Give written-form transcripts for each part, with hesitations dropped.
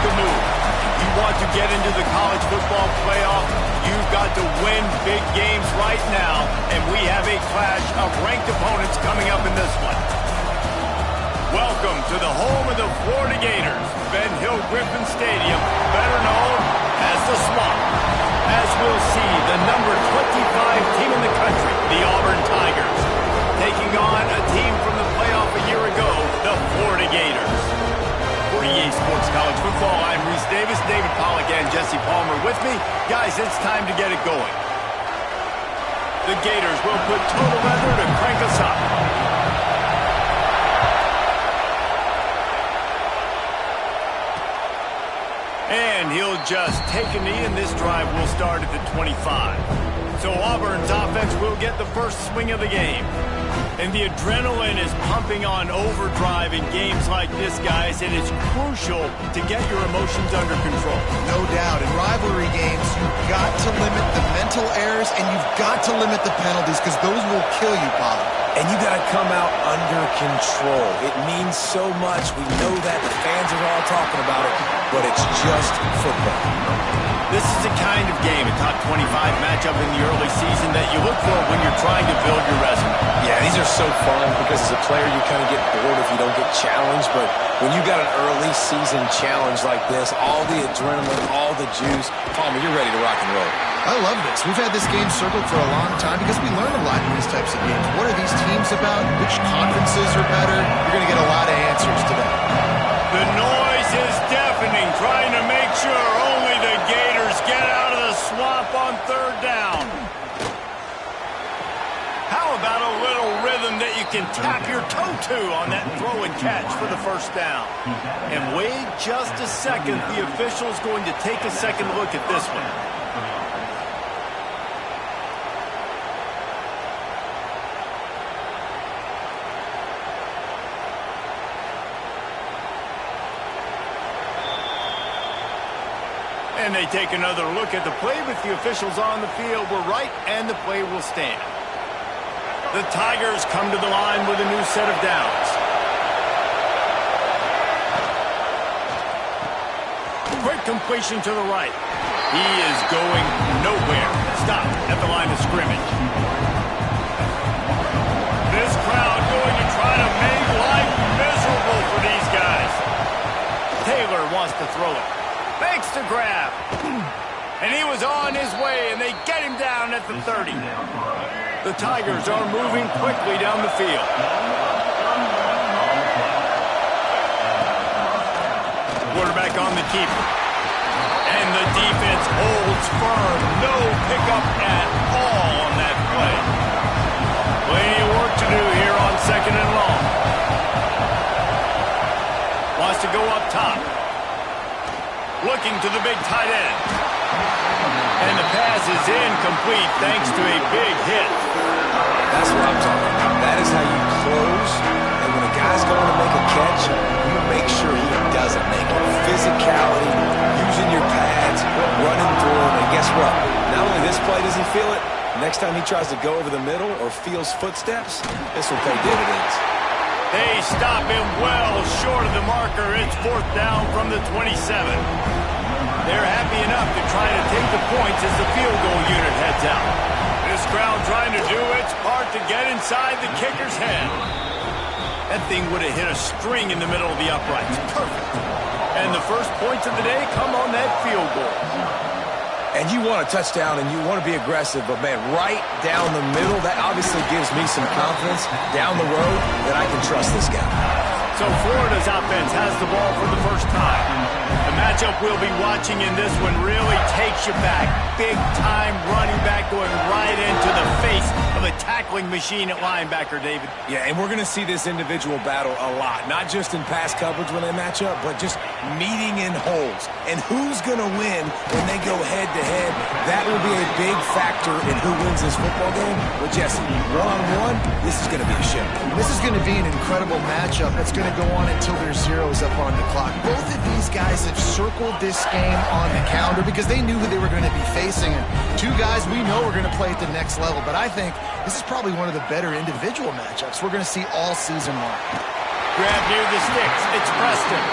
a move. If you want to get into the college football playoff, you've got to win big games right now, and we have a clash of ranked opponents coming up in this one. Welcome to the home of the Florida Gators, Ben Hill Griffin Stadium, better known as the Swamp. As we'll see, the number 25 team in the country, the Auburn Tigers, taking on a team from the playoff a year ago, the Florida Gators. For EA Sports College Football, I'm Reese Davis, David Pollack, and Jesse Palmer with me. Guys, it's time to get it going. The Gators will put total weather to crank us up. And he'll just take a knee, and this drive will start at the 25. So Auburn's offense will get the first swing of the game. And the adrenaline is pumping on overdrive in games like this, guys, and it's crucial to get your emotions under control. No doubt. In rivalry games, you've got to limit the mental errors, and you've got to limit the penalties, because those will kill you, Pollard. And you got to come out under control. It means so much. We know that. The fans are all talking about it, but it's just football. This is the kind of game, a top 25 matchup in the early season, that you look for when you're trying to build your resume. Yeah, these are so fun because as a player you kind of get bored if you don't get challenged, but when you got an early season challenge like this, all the adrenaline, all the juice, Palmer, you're ready to rock and roll. I love this. We've had this game circled for a long time because we learn a lot in these types of games. What are these teams about? Which conferences are better? You're going to get a lot of answers today. The noise is deafening, trying to make sure only the Gators get out of the swamp on third down. How about a little rhythm that you can tap your toe to on that throw and catch for the first down? And wait just a second. The official's going to take a second look at this one. And they take another look at the play with the officials on the field. We're right, and the play will stand. The Tigers come to the line with a new set of downs. Quick completion to the right. He is going nowhere. Stop at the line of scrimmage. This crowd going to try to make life miserable for these guys. Taylor wants to throw it. Makes the grab. And he was on his way, and they get him down at the 30. The Tigers are moving quickly down the field. Quarterback on the keeper. And the defense holds firm. No pickup at all on that play. Plenty of work to do here on second and long. Wants to go up top. Looking to the big tight end. And the pass is incomplete thanks to a big hit. That's what I'm talking about. That is how you close. And when a guy's going to make a catch, you make sure he doesn't make it. Physicality, using your pads, running through him. And guess what? Not only this play does he feel it, next time he tries to go over the middle or feels footsteps, this will pay dividends. They stop him well short of the marker. It's fourth down from the 27. They're happy enough to try to take the points as the field goal unit heads out. This crowd trying to do its part to get inside the kicker's head. That thing would have hit a string in the middle of the uprights. Perfect. And the first points of the day come on that field goal. And you want a touchdown and you want to be aggressive, but, man, right down the middle, that obviously gives me some confidence down the road that I can trust this guy. So Florida's offense has the ball for the first time. The matchup we'll be watching in this one really takes you back. Big-time running back going right into the face of a tackling machine at linebacker, David. Yeah, and we're going to see this individual battle a lot, not just in pass coverage when they match up, but just meeting in holes. And who's going to win when they go head-to-head? That will be a big factor in who wins this football game. But, Jesse, one-on-one, this is going to be a show. This is going to be an incredible matchup. It's going to go on until there's zeros up on the clock. Both of these guys have circled this game on the calendar because they knew who they were going to be facing. And two guys we know are going to play at the next level. But I think this is probably one of the better individual matchups we're going to see all season long. Grab near the sticks. It's Preston.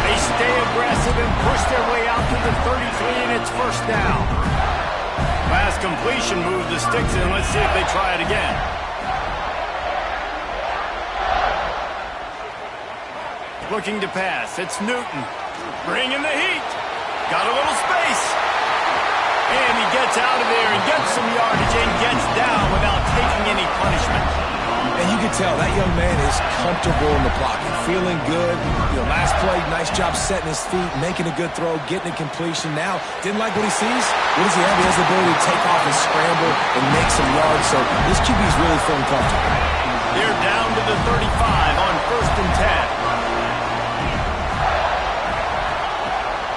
They stay aggressive and push their way out to the 33, and it's first down. Last completion moved the sticks in. Let's see if they try it again. Looking to pass. It's Newton. Bringing the heat. Got a little space. And he gets out of there and gets some yardage and gets down without taking any punishment. And you can tell that young man is comfortable in the pocket, feeling good. Last play, nice job setting his feet, making a good throw, getting a completion. Now, didn't like what he sees. What does he have? He has the ability to take off and scramble and make some yards. So this QB is really feeling comfortable. They're down to the 35 on 1st and 10.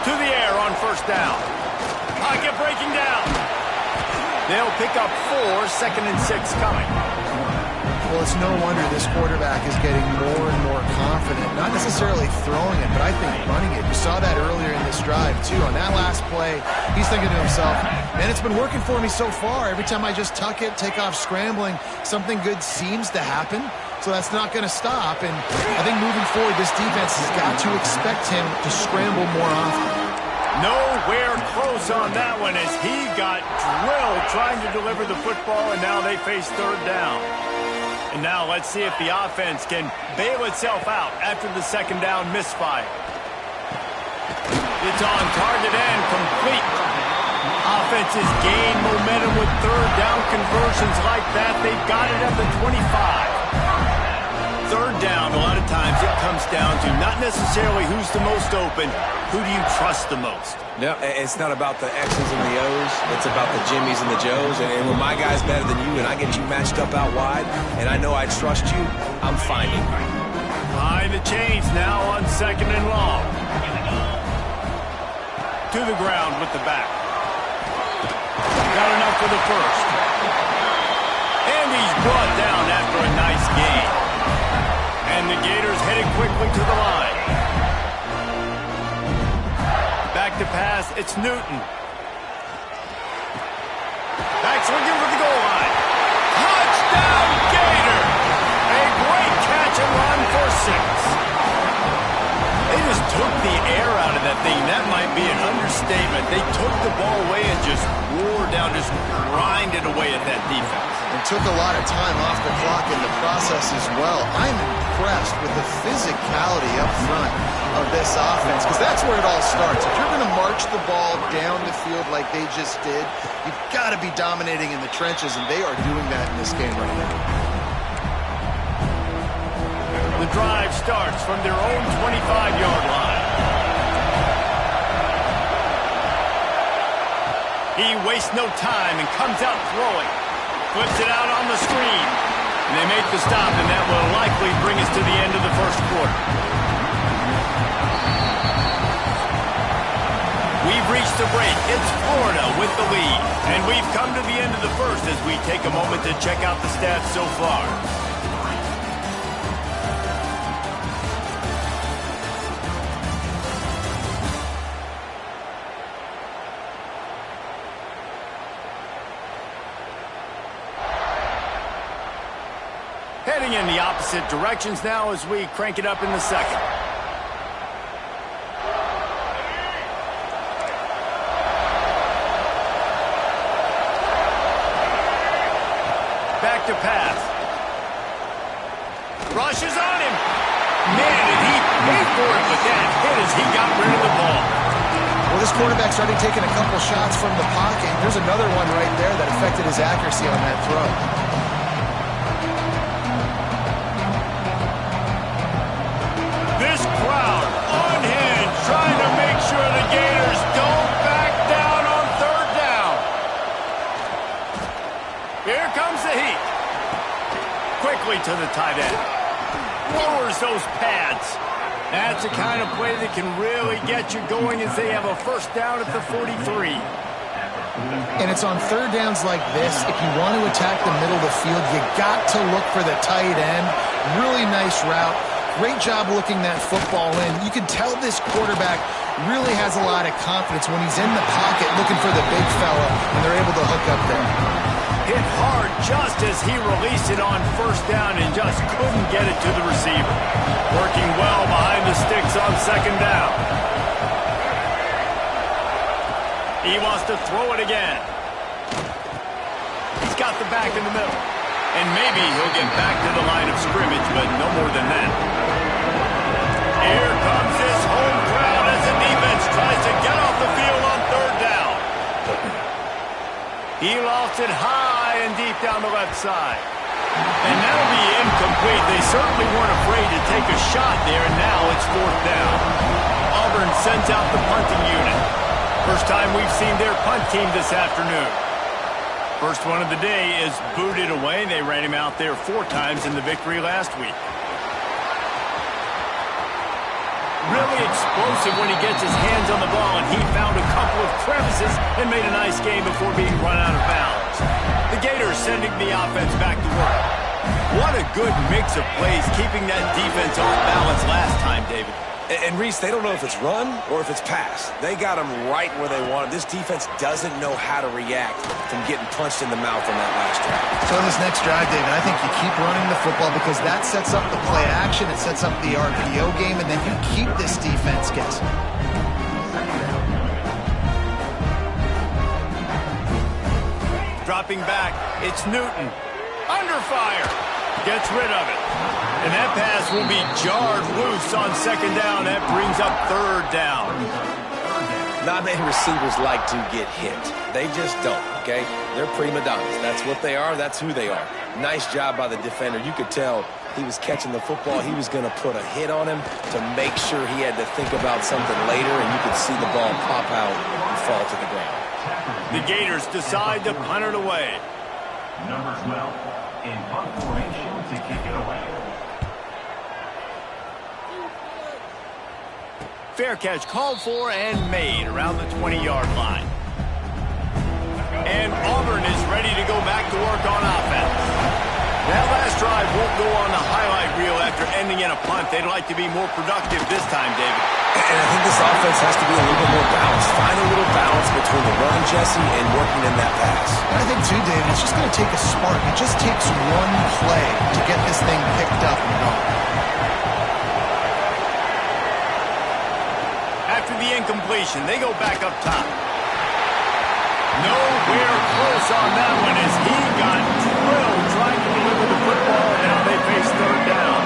To the air on 1st down. Pocket breaking down. They'll pick up 4, 2nd and 6 coming. Well, it's no wonder this quarterback is getting more and more confident. Not necessarily throwing it, but I think running it. You saw that earlier in this drive, too. On that last play, he's thinking to himself, man, it's been working for me so far. Every time I just tuck it, take off scrambling, something good seems to happen. So that's not going to stop. And I think moving forward, this defense has got to expect him to scramble more often. Nowhere close on that one as he got drilled trying to deliver the football, and now they face 3rd down. And now let's see if the offense can bail itself out after the 2nd down misfire. It's on target and complete. Offenses gain momentum with 3rd down conversions like that. They've got it at the 25. 3rd down, a lot of times it comes down to not necessarily who's the most open, who do you trust the most? No, it's not about the X's and the O's. It's about the Jimmies and the Joes. And when my guy's better than you and I get you matched up out wide and I know I trust you, I'm finding you. High the chains now on 2nd and long. To the ground with the back. Got enough for the 1st. And he's brought down after a nice gain. And the Gators headed quickly to the line. Back to pass, it's Newton. Back swinging for the goal line. Touchdown, Gator! A great catch and run for 6. They just took the air out of that thing. That might be an understatement. They took the ball away and just wore down, just grinded away at that defense. And took a lot of time off the clock in the process as well. I'm impressed with the physicality up front of this offense, because that's where it all starts. If you're going to march the ball down the field like they just did, you've got to be dominating in the trenches, and they are doing that in this game right now. The drive starts from their own 25-yard line. He wastes no time and comes out throwing. Flips it out on the screen. And they make the stop, and that will likely bring us to the end of the 1st quarter. We've reached the break. It's Florida with the lead. And we've come to the end of the 1st as we take a moment to check out the stats so far. Heading in the opposite directions now as we crank it up in the 2nd. Back to pass. Rushes on him. Man, did he pay for it with that hit as he got rid of the ball. Well, this quarterback's already taken a couple shots from the pocket. There's another one right there that affected his accuracy on that throw. This crowd on hand trying to make sure the Gators don't back down on 3rd down. Here comes the heat. Quickly to the tight end. Lowers those pads. That's the kind of play that can really get you going as they have a 1st down at the 43. And it's on 3rd downs like this. If you want to attack the middle of the field, you got to look for the tight end. Really nice route. Great job looking that football in. You can tell this quarterback really has a lot of confidence when he's in the pocket looking for the big fella, and they're able to hook up there. hit hard just as he released it on first down and just couldn't get it to the receiver. Working well behind the sticks on second down. He wants to throw it again. He's got the back in the middle. And maybe he'll get back to the line of scrimmage, but no more than that. Here comes his home crowd as the defense tries to get off the field on third down. He lost it high and deep down the left side. And that'll be incomplete. They certainly weren't afraid to take a shot there, and now it's fourth down. Auburn sends out the punting unit. First time we've seen their punt team this afternoon. First one of the day is booted away. They ran him out there 4 times in the victory last week. Really explosive when he gets his hands on the ball, and he found a couple of crevices and made a nice game before being run out of bounds. The Gators sending the offense back to work. What a good mix of plays, keeping that defense off balance last time, David. And Reese, they don't know if it's run or if it's pass. They got them right where they want it. This defense doesn't know how to react from getting punched in the mouth on that last drive. So in this next drive, David, I think you keep running the football because that sets up the play action, it sets up the RPO game, and then you keep this defense guessing. Dropping back, it's Newton. Under fire. Gets rid of it. And that pass will be jarred loose on second down. That brings up third down. Not many receivers like to get hit. They just don't, okay? They're prima donnas. That's what they are. That's who they are. Nice job by the defender. You could tell he was catching the football. He was going to put a hit on him to make sure he had to think about something later, and you could see the ball pop out and fall to the ground. The Gators decide to punt it away. Number 12 in punt formation to kick it away. Fair catch called for and made around the 20-yard line. And Auburn is ready to go back to work on offense. That last drive won't go on the highlight reel after ending in a punt. They'd like to be more productive this time, David. And I think this offense has to be a little bit more balanced. Find a little balance between the run, Jesse, and working in that pass. I think, too, David, it's just going to take a spark. It just takes one play to get this thing picked up and going. After the incompletion, they go back up top. Nowhere close on that one as he got drilled trying to deliver the football, and now they face third down.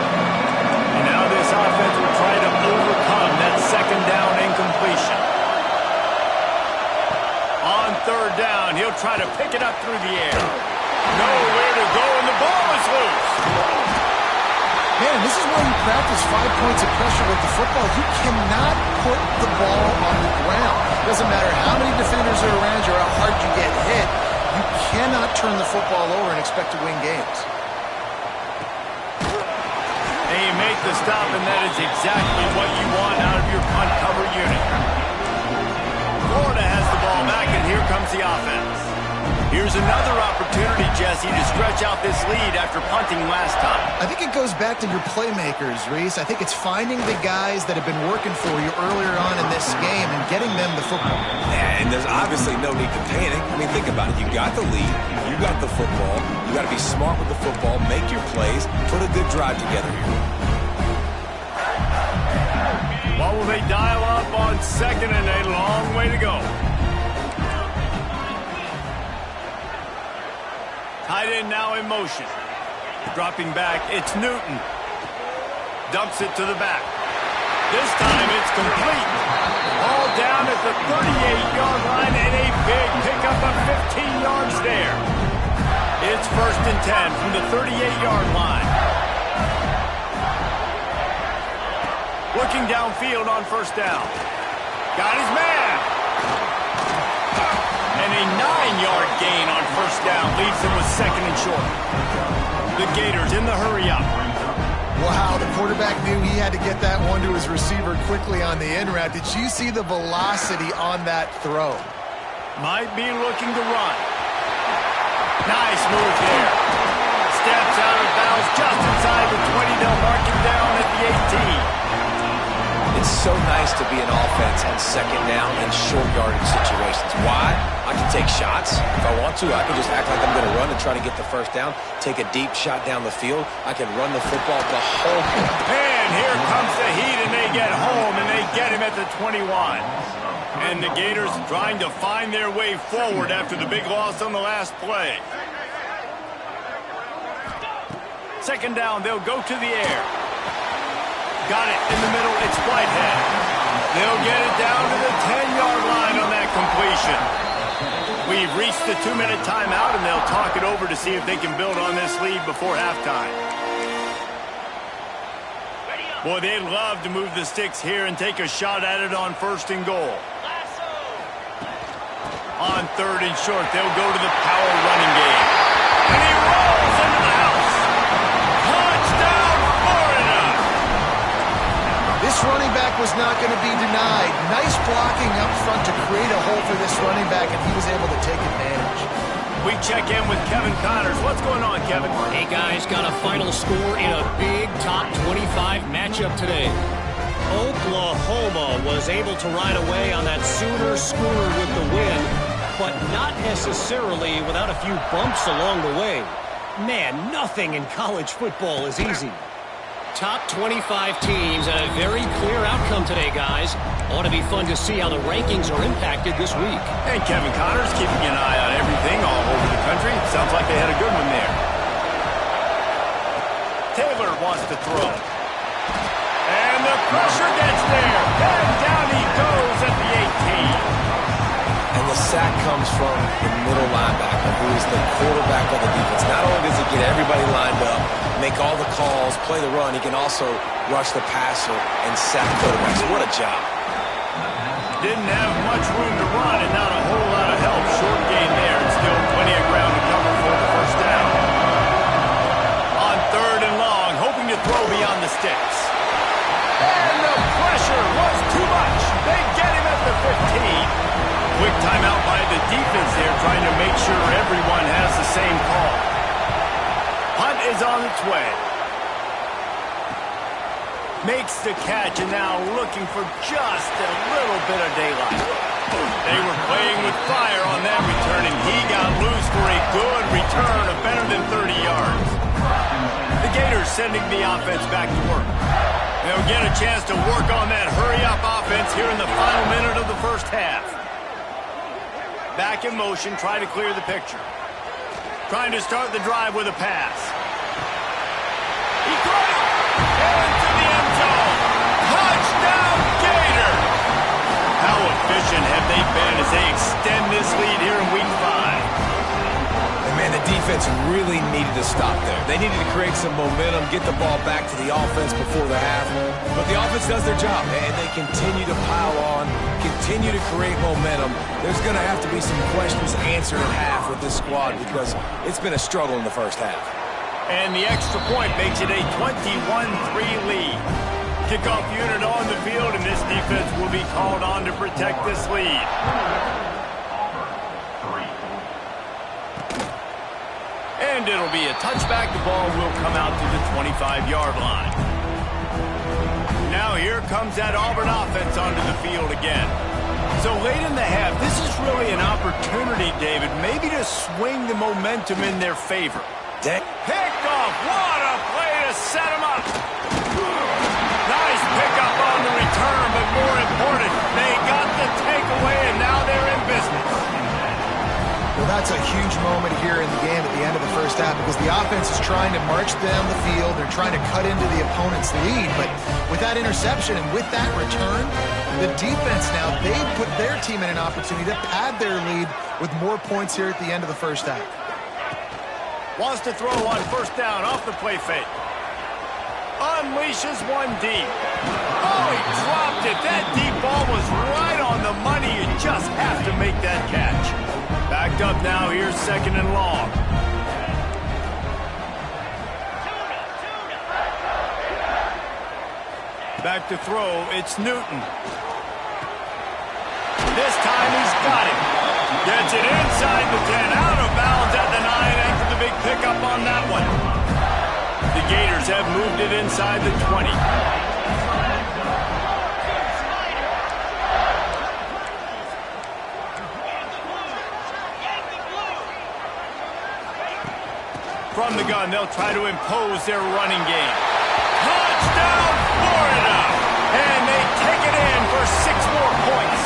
And now this offense will try to overcome that second down incompletion. On third down, he'll try to pick it up through the air. Nowhere to go, and the ball is loose. Man, this is why you practice 5 points of pressure with the football. You cannot put the ball on the ground. Doesn't matter how many defenders are around you or how hard you get hit. You cannot turn the football over and expect to win games. And you make the stop, and that is exactly what you want out of your punt cover unit. Florida has the ball back, and here comes the offense. Here's another opportunity, Jesse, to stretch out this lead after punting last time. I think it goes back to your playmakers, Reese. I think it's finding the guys that have been working for you earlier on in this game and getting them the football. And there's obviously no need to panic. I mean, think about it. You got the lead. You got the football. You got to be smart with the football, make your plays, put a good drive together here. What will they dial up on second and a long way to go? Tight end now in motion. Dropping back, it's Newton. Dumps it to the back. This time it's complete. All down at the 38-yard line and a big pickup of 15 yards there. It's 1st and 10 from the 38-yard line. Looking downfield on first down. Got his man. And a 9-yard gain on first down leaves him with second and short. The Gators in the hurry-up. Wow, the quarterback knew he had to get that one to his receiver quickly on the in route. Did you see the velocity on that throw? Might be looking to run. Nice move there. Steps out of bounds just inside the 20. They'll mark him down at the 18. It's so nice to be an offense on second down and short yardage situations. Why? I can take shots if I want to. I can just act like I'm going to run and try to get the first down, take a deep shot down the field. I can run the football the whole game. And here comes the heat, and they get home, and they get him at the 21. And the Gators trying to find their way forward after the big loss on the last play. Second down, they'll go to the air. Got it in the middle, it's Whitehead. They'll get it down to the 10-yard line on that completion. We've reached the 2-minute timeout, and they'll talk it over to see if they can build on this lead before halftime. Boy, they'd love to move the sticks here and take a shot at it on 1st and goal. On 3rd and short, they'll go to the power running game. And he rolls into the house. Touchdown, Florida! This running back was not going to be denied. Nice blocking up front to create a hole for this running back, and he was able to take advantage. We check in with Kevin Connors. What's going on, Kevin? Hey, guys, got a final score in a big top 25 matchup today. Oklahoma was able to ride away on that Sooner schooner with the win, but not necessarily without a few bumps along the way. Man, nothing in college football is easy. Top 25 teams and a very clear outcome today, guys. Ought to be fun to see how the rankings are impacted this week. And Kevin Connors keeping an eye on everything all over the country. Sounds like they had a good one there. Taylor wants to throw. And the pressure gets there. And down he goes at the 18. And the sack comes from the middle linebacker, who is the quarterback of the defense. Not only does he get everybody lined up, make all the calls, play the run, he can also rush the passer and sack quarterbacks. What a job. Didn't have much room to run and not a whole lot of help. Short gain there and still plenty of ground to cover for the 1st down. On 3rd and long, hoping to throw beyond the sticks. And the pressure was too much. They get him at the 15. Quick timeout by the defense there, trying to make sure everyone has the same call. Hunt is on its way. Makes the catch, and now looking for just a little bit of daylight. They were playing with fire on that return, and he got loose for a good return of better than 30 yards. The Gators sending the offense back to work. They'll get a chance to work on that hurry-up offense here in the final minute of the 1st half. Back in motion, try to clear the picture. Trying to start the drive with a pass. He throws it into the end zone. Touchdown, Gator! How efficient have they been as they extend this lead here in Week 5? And man, the defense really needed to stop there. They needed to create some momentum, get the ball back to the offense before the half. But the offense does their job, and they continue to pile on, continue to create momentum. There's going to have to be some questions answered at half with this squad because it's been a struggle in the 1st half. And the extra point makes it a 21-3 lead. Kickoff unit on the field, and this defense will be called on to protect this lead. And it'll be a touchback. The ball will come out to the 25-yard line. Now here comes that Auburn offense onto the field again. So late in the half, this is really an opportunity, David, maybe to swing the momentum in their favor. Picked off. What a play to set him up. Nice pickup on the return, but more important, they got the takeaway, and now they're in business. Well, that's a huge moment here in the game at the end of the 1st half because the offense is trying to march down the field. They're trying to cut into the opponent's lead. But with that interception and with that return, the defense now, they've put their team in an opportunity to pad their lead with more points here at the end of the 1st half. Wants to throw on 1st down off the play fake. Unleashes one deep. Oh, he dropped it. That deep ball was right on the money. You just have to make that catch. Backed up now. Here's 2nd and long. Back to throw. It's Newton. This time he's got it. Gets it inside the 10. Out of bounds at the 9 after the big pickup on that one. The Gators have moved it inside the 20. From the gun, they'll try to impose their running game. Touchdown, Florida! And they take it in for 6 more points.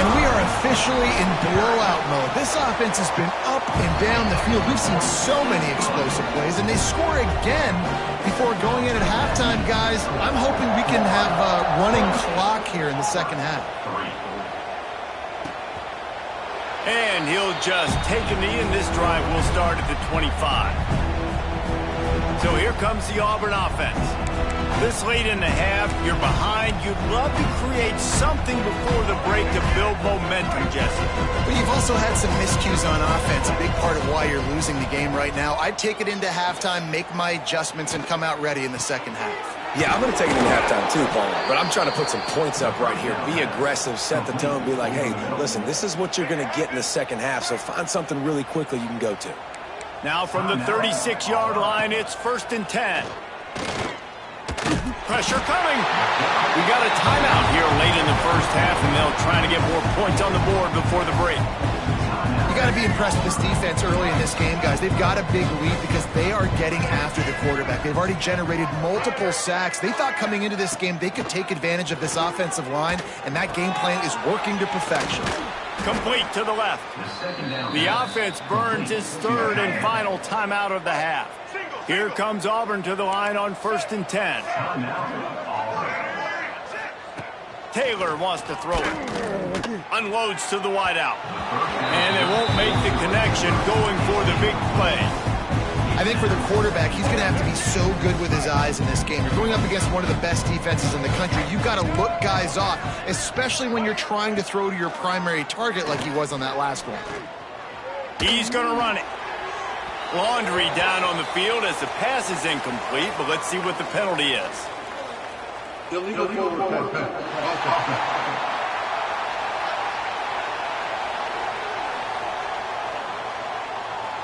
And we are officially in blowout mode. This offense has been up and down the field. We've seen so many explosive plays, and they score again before going in at halftime, guys. I'm hoping we can have a running clock here in the second half. And he'll just take a knee, and this drive will start at the 25. So here comes the Auburn offense. This late in the half, you're behind. You'd love to create something before the break to build momentum, Jesse. But you've also had some miscues on offense, a big part of why you're losing the game right now. I'd take it into halftime, make my adjustments, and come out ready in the second half. Yeah, I'm going to take it in halftime too, Paul. But I'm trying to put some points up right here. Be aggressive, set the tone, be like, hey, listen, this is what you're going to get in the second half, so find something really quickly you can go to. Now from the 36-yard line, it's 1st and 10. Pressure coming. We got a timeout here late in the first half, and they'll try to get more points on the board before the break. You got to be impressed with this defense early in this game, guys. They've got a big lead because they are getting after the quarterback. They've already generated multiple sacks. They thought coming into this game they could take advantage of this offensive line, and that game plan is working to perfection. Complete to the left. The offense burns its 3rd and final timeout of the half. Here comes Auburn to the line on 1st and 10. Taylor wants to throw it. Unloads to the wideout. And they won't make the connection going for the big play. I think for the quarterback, he's going to have to be so good with his eyes in this game. You're going up against one of the best defenses in the country. You've got to look guys off, especially when you're trying to throw to your primary target like he was on that last one. He's going to run it. Laundry down on the field as the pass is incomplete, but let's see what the penalty is. Illegal forward pass.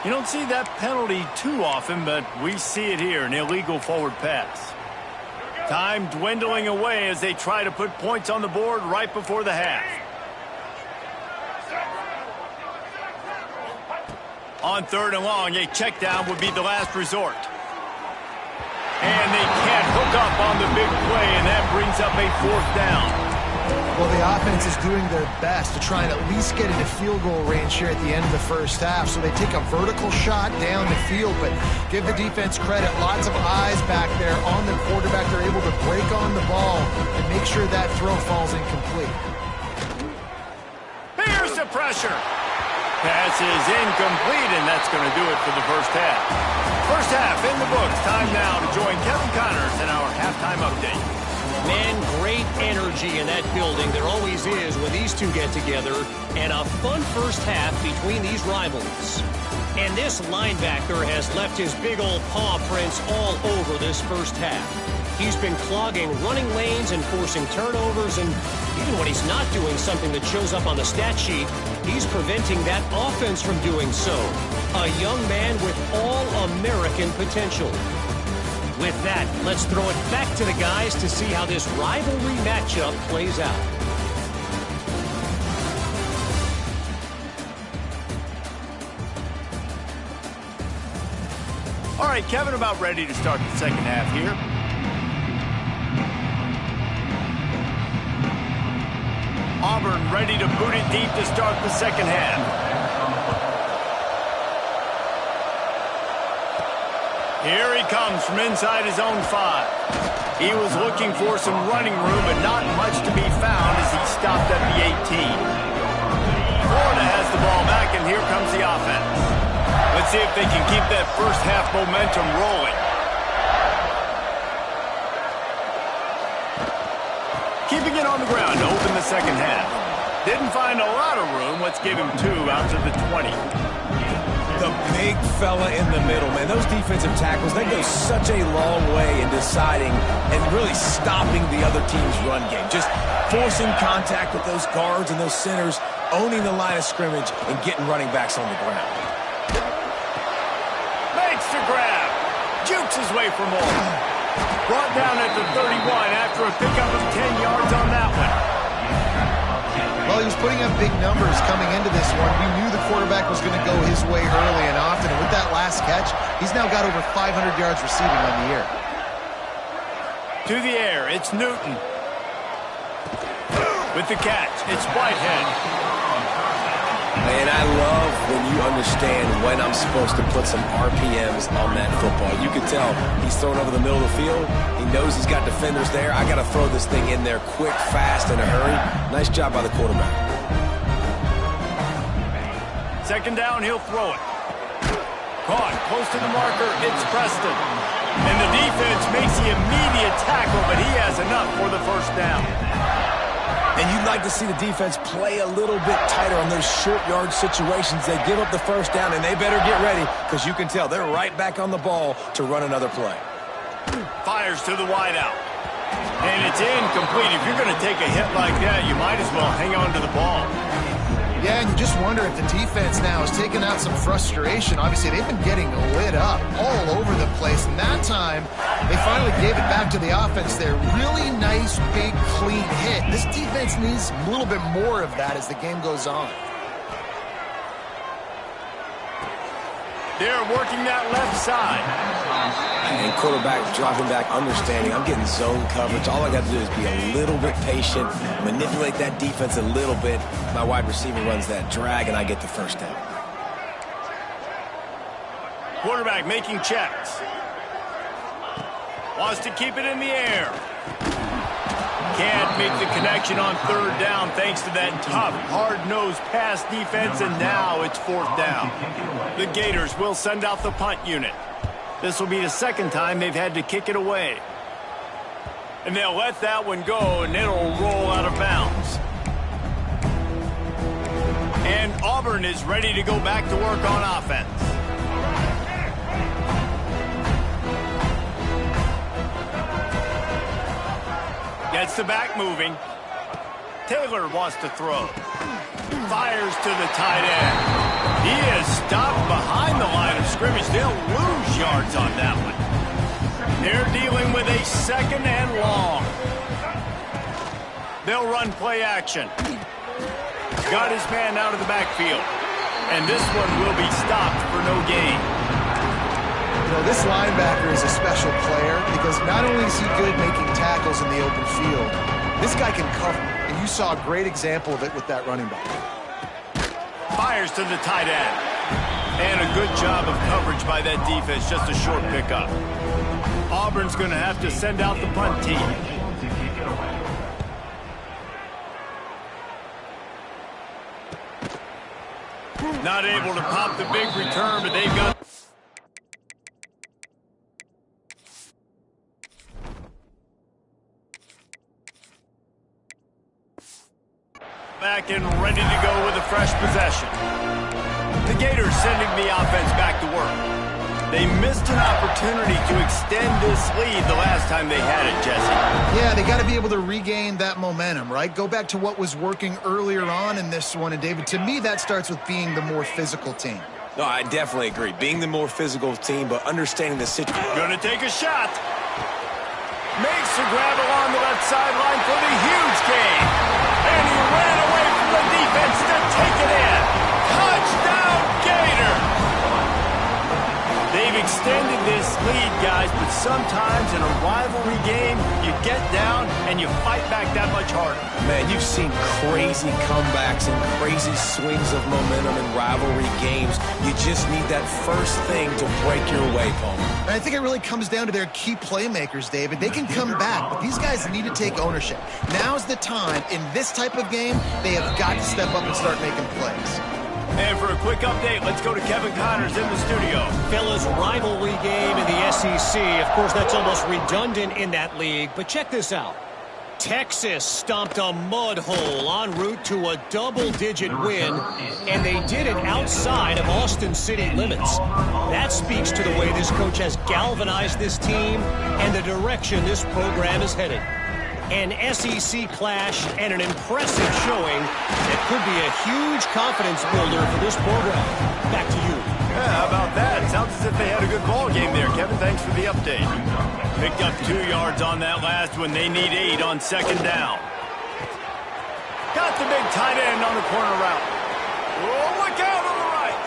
You don't see that penalty too often, but we see it here, an illegal forward pass. Time dwindling away as they try to put points on the board right before the half. On 3rd and long, a check down would be the last resort. And they can't hook up on the big play, and that brings up a 4th down. Well, the offense is doing their best to try and at least get into field goal range here at the end of the first half. So they take a vertical shot down the field, but give the defense credit. Lots of eyes back there on the quarterback. They're able to break on the ball and make sure that throw falls incomplete. Here's the pressure. Pass is incomplete, and that's going to do it for the first half. First half in the books. Time now to join Kevin Connors in our halftime update. Man, great energy in that building. There always is when these two get together. And a fun first half between these rivals. And this linebacker has left his big old paw prints all over this first half. He's been clogging running lanes and forcing turnovers, and even when he's not doing something that shows up on the stat sheet, he's preventing that offense from doing so. A young man with all-American potential. With that, let's throw it back to the guys to see how this rivalry matchup plays out. All right, Kevin, about ready to start the second half here. Auburn ready to boot it deep to start the second half. Here he comes from inside his own 5. He was looking for some running room, but not much to be found as he stopped at the 18. Florida has the ball back, and here comes the offense. Let's see if they can keep that first half momentum rolling. Keeping it on the ground to open the second half. Didn't find a lot of room. Let's give him 2 out to the 20. The big fella in the middle, man. Those defensive tackles, they go such a long way in deciding and really stopping the other team's run game. Just forcing contact with those guards and those centers, owning the line of scrimmage, and getting running backs on the ground. Makes the grab. Jukes his way for more. Brought down at the 31 after a pickup of 10 yards on that one. Well, he was putting up big numbers coming into this one. We knew the quarterback was going to go his way early and often. And with that last catch, he's now got over 500 yards receiving on the year. To the air, it's Newton. With the catch, it's Whitehead. Man, I love when you understand when I'm supposed to put some RPMs on that football. You can tell he's throwing over the middle of the field. He knows he's got defenders there. I got to throw this thing in there quick, fast, in a hurry. Nice job by the quarterback. Second down, he'll throw it. Caught close to the marker, it's Preston. And the defense makes the immediate tackle, but he has enough for the first down. And you'd like to see the defense play a little bit tighter on those short yard situations. They give up the first down, and they better get ready because you can tell they're right back on the ball to run another play. Fires to the wideout. And it's incomplete. If you're going to take a hit like that, you might as well hang on to the ball. Yeah, and you just wonder if the defense now is taking out some frustration. Obviously, they've been getting lit up all over the place. And that time, they finally gave it back to the offense there. Really nice, big, clean hit. This defense needs a little bit more of that as the game goes on. They're working that left side. And quarterback dropping back, understanding I'm getting zone coverage. All I got to do is be a little bit patient, manipulate that defense a little bit. My wide receiver runs that drag, and I get the first down. Quarterback making checks. Wants to keep it in the air. Can't make the connection on third down thanks to that tough, hard-nosed pass defense, and now it's fourth down. The Gators will send out the punt unit. This will be the second time they've had to kick it away. And they'll let that one go, and it'll roll out of bounds. And Auburn is ready to go back to work on offense. Gets the back moving. Taylor wants to throw. Fires to the tight end. He is stopped behind the line of scrimmage. They'll lose yards on that one. They're dealing with a second and long. They'll run play action. Got his man out of the backfield. And this one will be stopped for no gain. You know, this linebacker is a special player because not only is he good making tackles in the open field, this guy can cover. And you saw a great example of it with that running back. Fires to the tight end. And a good job of coverage by that defense. Just a short pickup. Auburn's going to have to send out the punt team. Not able to pop the big return, but they've got... back and ready to go with a fresh possession. The Gators sending the offense back to work. They missed an opportunity to extend this lead the last time they had it, Jesse. Yeah, they got to be able to regain that momentum, right? Go back to what was working earlier on in this one. And, David, to me, that starts with being the more physical team. No, I definitely agree. Being the more physical team, but understanding the situation. Going to take a shot. Makes a grab along the left sideline for the huge gain. And he ran away from the defense to take it in. Touchdown, Gator! They've extended this lead, guys, but sometimes in a rivalry game, you get down and you fight back that much harder. Man, you've seen crazy comebacks and crazy swings of momentum in rivalry games. You just need that first thing to break your way, Palmer. And I think it really comes down to their key playmakers, David. They can come back, but these guys need to take ownership. Now's the time. In this type of game, they have got to step up and start making plays. And for a quick update, let's go to Kevin Connors in the studio. Fellas, rivalry game in the SEC. Of course, that's almost redundant in that league, but check this out. Texas stomped a mud hole en route to a double-digit win, and they did it outside of Austin city limits. That speaks to the way this coach has galvanized this team and the direction this program is headed. An SEC clash and an impressive showing that could be a huge confidence builder for this program. Back to you. Yeah, how about that? Sounds as if they had a good ball game there, Kevin. Thanks for the update. Picked up 2 yards on that last one. They need 8 on second down. Got the big tight end on the corner route. Oh, look out on the right.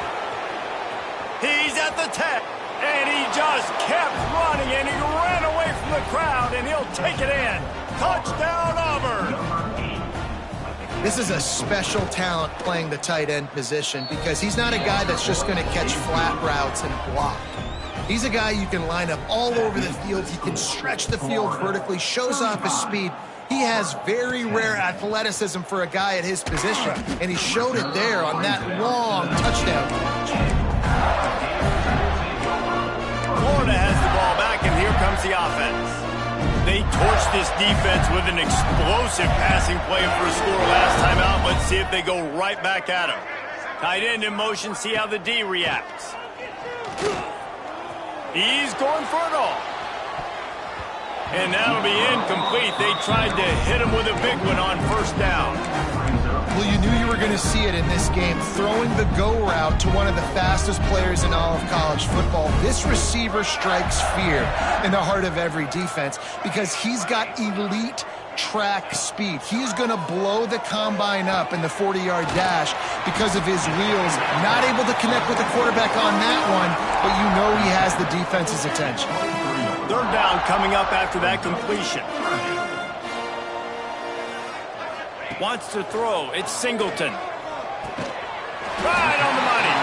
He's at the 10. And he just kept running, and he ran away from the crowd, and he'll take it in. Touchdown, Auburn. This is a special talent playing the tight end position because he's not a guy that's just going to catch flat routes and block. He's a guy you can line up all over the field. He can stretch the field vertically, shows off his speed. He has very rare athleticism for a guy at his position, and he showed it there on that long touchdown catch. Florida has the ball back, and here comes the offense. They torched this defense with an explosive passing play for a score last time out. Let's see if they go right back at him. Tight end in motion, see how the D reacts. He's going for it all. And that'll be incomplete. They tried to hit him with a big one on first down. Well, you knew you were going to see it in this game. Throwing the go route to one of the fastest players in all of college football. This receiver strikes fear in the heart of every defense because he's got elite track speed. He's going to blow the combine up in the 40-yard dash because of his wheels. Not able to connect with the quarterback on that one, but you know he has the defense's attention. Third down coming up after that completion. Wants to throw. It's Singleton. Right on the money.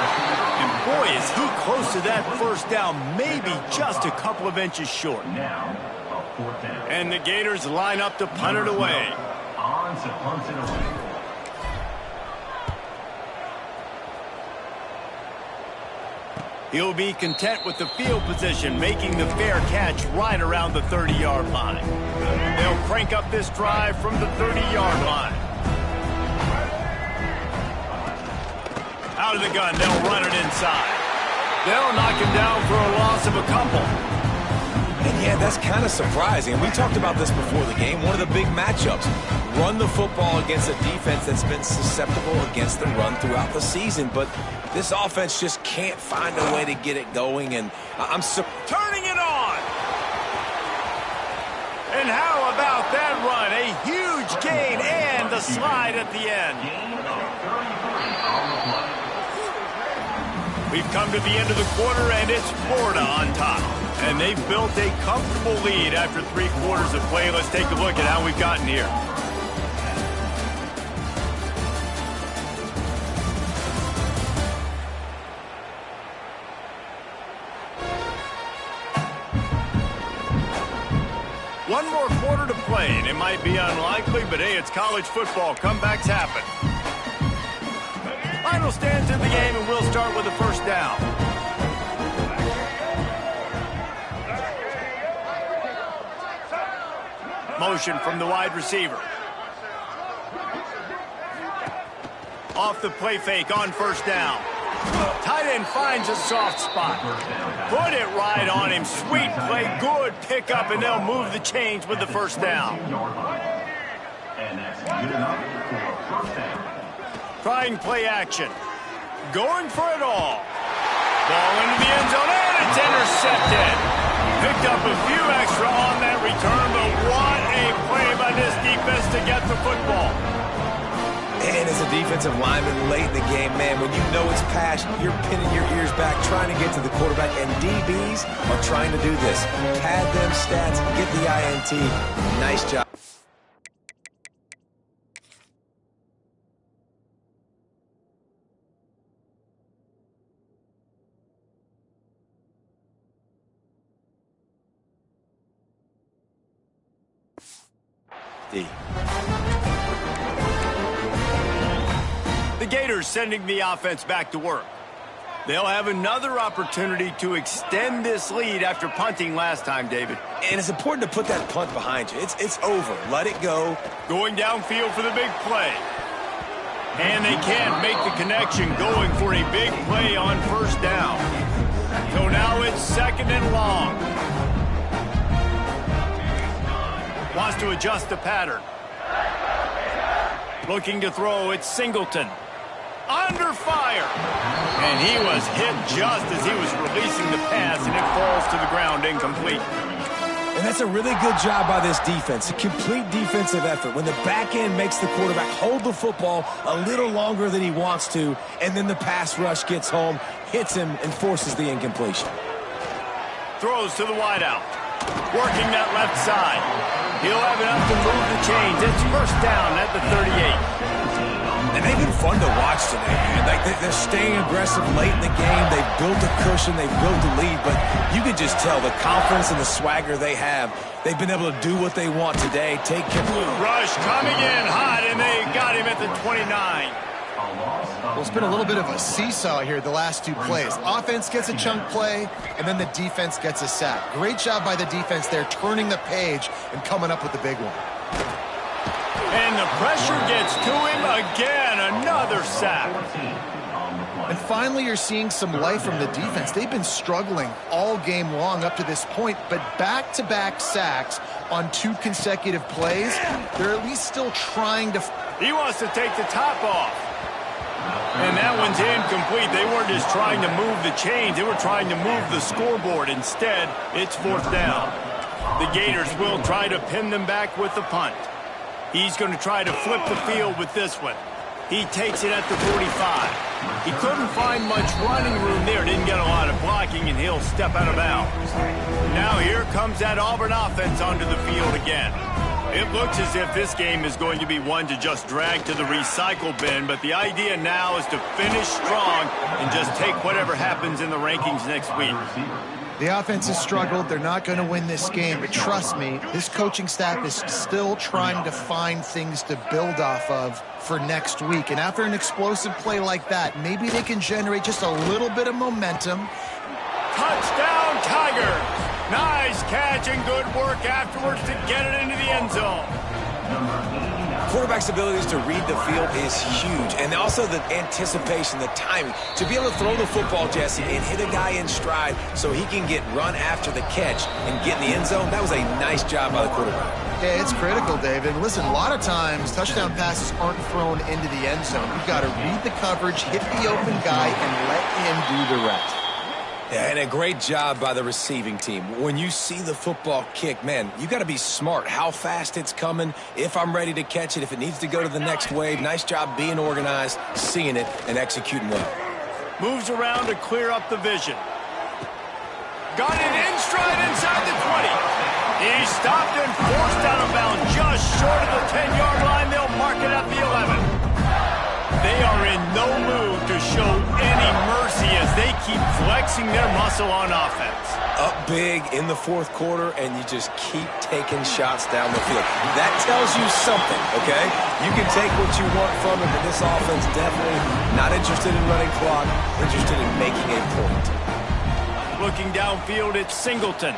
And boy, is he close to that first down. Maybe just a couple of inches short. Now, a fourth down. And the Gators line up to punt it away. On to punt it away. He'll be content with the field position, making the fair catch right around the 30-yard line. They'll crank up this drive from the 30-yard line. Out of the gun, they'll run it inside. They'll knock him down for a loss of a couple. And yeah, that's kind of surprising. We talked about this before the game. One of the big matchups. Run the football against a defense that's been susceptible against the run throughout the season. But this offense just can't find a way to get it going. And I'm turning it on. And how about that run? A huge gain and the slide at the end. Gain of 33 on the play. We've come to the end of the quarter, and it's Florida on top. And they've built a comfortable lead after 3 quarters of play. Let's take a look at how we've gotten here. One more quarter to play, and it might be unlikely, but hey, it's college football. Comebacks happen. Final stands in the game, and we'll start with the first down. Motion from the wide receiver. Off the play fake on first down. Tight end finds a soft spot. Put it right on him. Sweet play, good pickup, and they'll move the chains with the first down. And that's good enough for a first down. Trying play action. Going for it all. Ball into the end zone, and it's intercepted. Picked up a few extra on that return, but what a play by this defense to get the football. And as a defensive lineman late in the game, man, when you know it's past, you're pinning your ears back, trying to get to the quarterback, and DBs are trying to do this. Pad them stats, get the INT. Nice job. The Gators sending the offense back to work. They'll have another opportunity to extend this lead after punting last time, David. And it's important to put that punt behind you. It's over. Let it go. Going downfield for the big play. And they can't make the connection, going for a big play on first down. So now it's second and long. Wants to adjust the pattern. Looking to throw, it's Singleton. Under fire. And he was hit just as he was releasing the pass, and it falls to the ground incomplete. And that's a really good job by this defense, a complete defensive effort. When the back end makes the quarterback hold the football a little longer than he wants to, and then the pass rush gets home, hits him, and forces the incompletion. Throws to the wideout. Working that left side. He'll have enough to move the chains. It's first down at the 38. And they've been fun to watch today, man. Like they're staying aggressive late in the game. They've built a cushion. They've built a lead. But you can just tell the confidence and the swagger they have. They've been able to do what they want today. Take control. Rush coming in hot, and they got him at the 29. Well, it's been a little bit of a seesaw here the last two plays. Offense gets a chunk play, and then the defense gets a sack. Great job by the defense there, turning the page and coming up with the big one. And the pressure gets to him again. Another sack. And finally, you're seeing some life from the defense. They've been struggling all game long up to this point, but back-to-back sacks on 2 consecutive plays, they're at least still trying to... He wants to take the top off. And that one's incomplete. They weren't just trying to move the chains. They were trying to move the scoreboard. Instead, it's fourth down. The Gators will try to pin them back with the punt. He's going to try to flip the field with this one. He takes it at the 45. He couldn't find much running room there. Didn't get a lot of blocking, and he'll step out of bounds. Now here comes that Auburn offense onto the field again. It looks as if this game is going to be one to just drag to the recycle bin, but the idea now is to finish strong and just take whatever happens in the rankings next week. The offense has struggled. They're not going to win this game, but trust me, this coaching staff is still trying to find things to build off of for next week. And after an explosive play like that, maybe they can generate just a little bit of momentum. Touchdown, Tigers! Nice catch and good work afterwards to get it into the end zone. Quarterback's abilities to read the field is huge, and also the anticipation, the timing. To be able to throw the football, Jesse, and hit a guy in stride so he can get run after the catch and get in the end zone, that was a nice job by the quarterback. Yeah, it's critical, David. Listen, a lot of times touchdown passes aren't thrown into the end zone. You've got to read the coverage, hit the open guy, and let him do the rest. Yeah, and a great job by the receiving team. When you see the football kick, man, you got to be smart how fast it's coming, if I'm ready to catch it, if it needs to go to the next wave. Nice job being organized, seeing it, and executing well. Moves around to clear up the vision. Got it in stride inside the 20. He stopped and forced out of bounds just short of the 10-yard line. They'll mark it at the 11. They are in no mood to show any mercy as they keep flexing their muscle on offense. Up big in the fourth quarter, and you just keep taking shots down the field. That tells you something, okay? You can take what you want from it, but this offense definitely not interested in running clock, interested in making a point. Looking downfield, it's Singleton.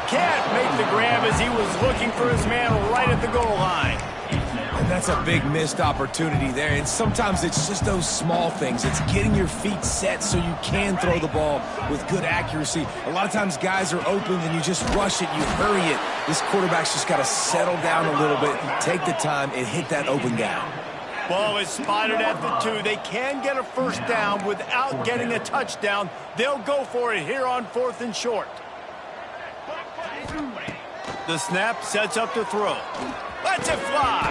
Can't make the grab as he was looking for his man right at the goal line. And that's a big missed opportunity there. And sometimes it's just those small things. It's getting your feet set so you can throw the ball with good accuracy. A lot of times guys are open and you just rush it, you hurry it. This quarterback's just got to settle down a little bit, take the time, and hit that open guy. Ball is spotted at the 2. They can get a first down without getting a touchdown. They'll go for it here on 4th and short. The snap sets up the throw. Lets it fly.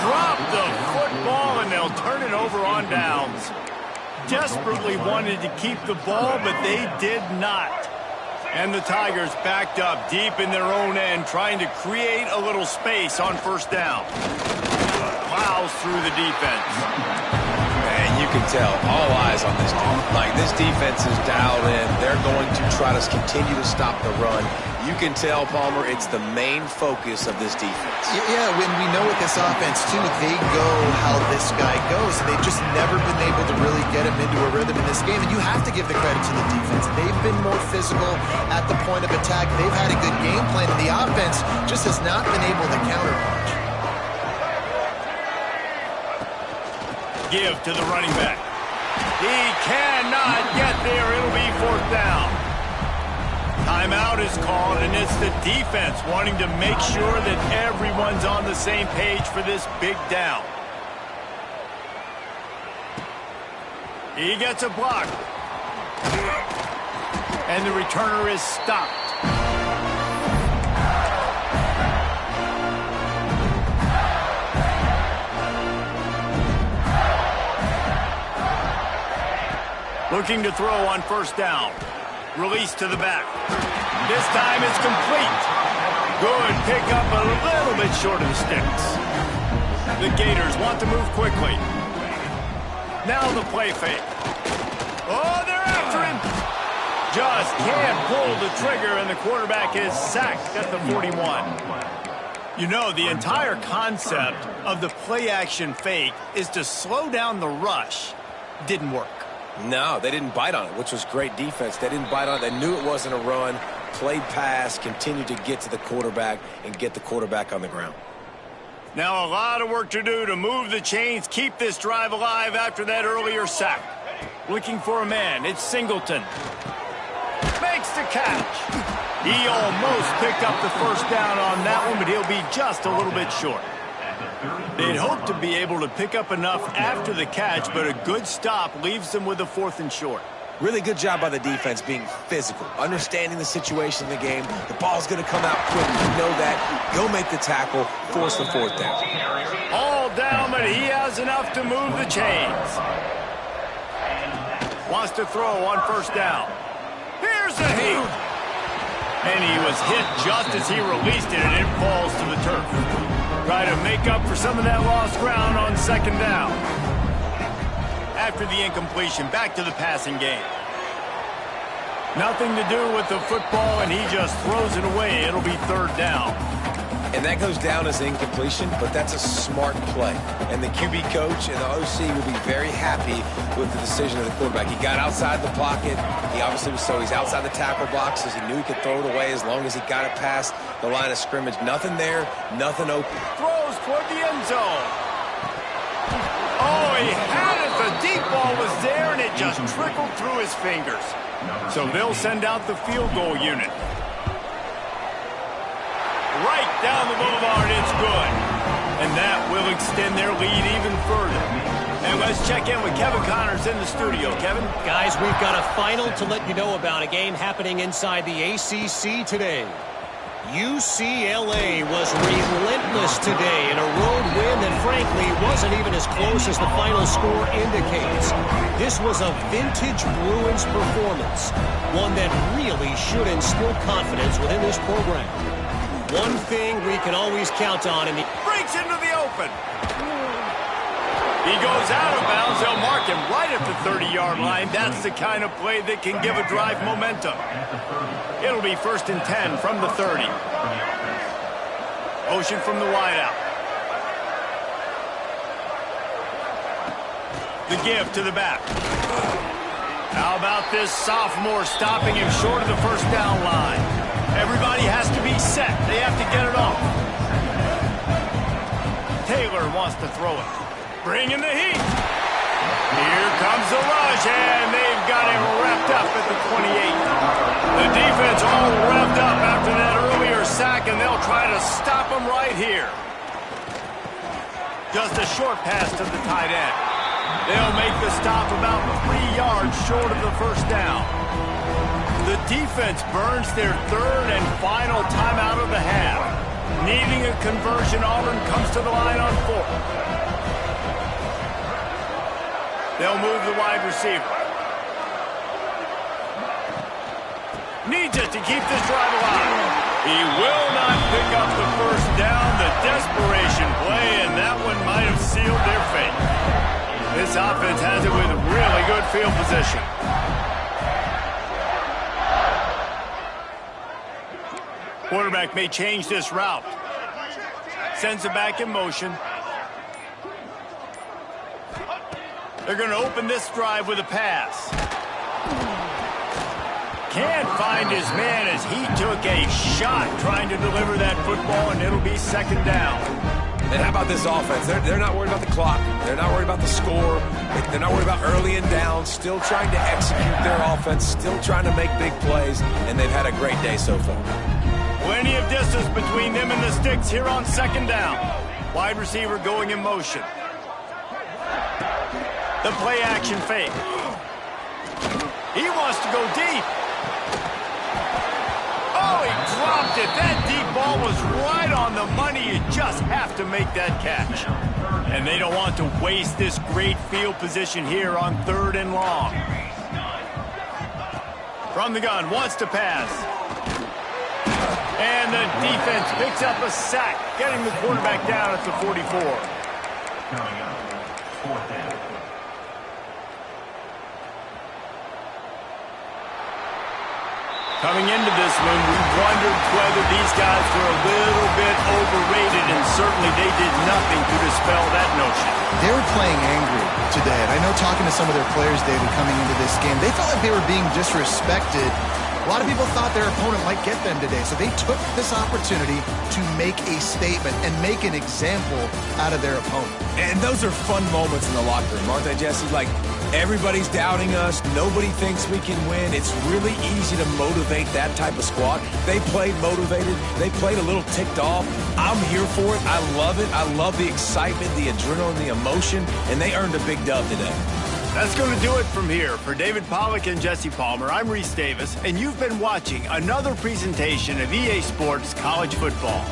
Drop the football, and they'll turn it over on downs. Desperately wanted to keep the ball, but they did not. And the Tigers backed up deep in their own end, trying to create a little space on first down. Plows through the defense. And you can tell, all eyes on this team. Like, this defense is dialed in. They're going to try to continue to stop the run. You can tell, Palmer, it's the main focus of this defense. Yeah, when we know with this offense, too, they go how this guy goes. They've just never been able to really get him into a rhythm in this game, and you have to give the credit to the defense. They've been more physical at the point of attack. They've had a good game plan, and the offense just has not been able to counterpunch. Give to the running back. He cannot get there. It'll be fourth down. Timeout is called, and it's the defense wanting to make sure that everyone's on the same page for this big down. He gets a block. And the returner is stopped. Looking to throw on first down. Release to the back. This time it's complete. Good pickup, a little bit short of the sticks. The Gators want to move quickly. Now the play fake. Oh, they're after him. Just can't pull the trigger, and the quarterback is sacked at the 41. You know, the entire concept of the play-action fake is to slow down the rush. Didn't work. No, they didn't bite on it, which was great defense. They didn't bite on it. They knew it wasn't a run, played pass, continued to get to the quarterback and get the quarterback on the ground. Now a lot of work to do to move the chains, keep this drive alive after that earlier sack. Looking for a man, it's Singleton. Makes the catch. He almost picked up the first down on that one, but he'll be just a little bit short. They'd hoped to be able to pick up enough after the catch, but a good stop leaves them with a 4th and short. Really good job by the defense being physical, understanding the situation in the game. The ball's going to come out quick. You know that. Go make the tackle, force the 4th down. All down, but he has enough to move the chains. Wants to throw on first down. Here's a heat. And he was hit just as he released it, and it falls to the turf. Try to make up for some of that lost ground on second down. After the incompletion, back to the passing game. Nothing to do with the football, and he just throws it away. It'll be 3rd down. And that goes down as incompletion, but that's a smart play. And the QB coach and the OC will be very happy with the decision of the quarterback. He got outside the pocket. He obviously was he's outside the tackle boxes. He knew he could throw it away as long as he got it past the line of scrimmage. Nothing there, nothing open. Throws toward the end zone. Oh, he had it. The deep ball was there, and it just trickled through his fingers. So they'll send out the field goal unit. Right down the boulevard, it's good. And that will extend their lead even further. And let's check in with Kevin Connors in the studio. Kevin? Guys, we've got a final to let you know about, a game happening inside the ACC today. UCLA was relentless today in a road win that frankly wasn't even as close as the final score indicates. This was a vintage Bruins performance, one that really should instill confidence within this program. One thing we can always count on in the... Breaks into the open. He goes out of bounds. They'll mark him right at the 30-yard line. That's the kind of play that can give a drive momentum. It'll be 1st and 10 from the 30. Motion from the wideout. The give to the back. How about this sophomore stopping him short of the first down line? Everybody has to be set. They have to get it off. Taylor wants to throw it. Bring in the heat. Here comes the rush, and they've got him wrapped up at the 28. The defense all revved up after that earlier sack, and they'll try to stop him right here. Just a short pass to the tight end. They'll make the stop about 3 yards short of the first down. The defense burns their 3rd and final timeout of the half. Needing a conversion, Auburn comes to the line on 4th. They'll move the wide receiver. Needs it to keep this drive alive. He will not pick up the first down. The desperation play, and that one might have sealed their fate. This offense has it with really good field position. Quarterback may change this route. Sends it back in motion. They're going to open this drive with a pass. Can't find his man as he took a shot trying to deliver that football, and it'll be 2nd down. And how about this offense? They're not worried about the clock. They're not worried about the score. They're not worried about early and down. Still trying to execute their offense. Still trying to make big plays, and they've had a great day so far. Plenty of distance between them and the sticks here on 2nd down. Wide receiver going in motion. The play action fake. He wants to go deep. Oh, he dropped it. That deep ball was right on the money. You just have to make that catch. And they don't want to waste this great field position here on 3rd and long. From the gun, wants to pass. And the defense picks up a sack, getting the quarterback down at the 44. Coming up, 4th down. Coming into this one, we wondered whether these guys were a little bit overrated, and certainly they did nothing to dispel that notion. They were playing angry today, and I know talking to some of their players, David, coming into this game, they felt like they were being disrespected. A lot of people thought their opponent might get them today, so they took this opportunity to make a statement and make an example out of their opponent. And those are fun moments in the locker room, aren't they, Jesse? Like, everybody's doubting us. Nobody thinks we can win. It's really easy to motivate that type of squad. They played motivated. They played a little ticked off. I'm here for it. I love it. I love the excitement, the adrenaline, the emotion, and they earned a big dub today. That's going to do it from here. For David Pollack and Jesse Palmer, I'm Reese Davis, and you've been watching another presentation of EA Sports College Football.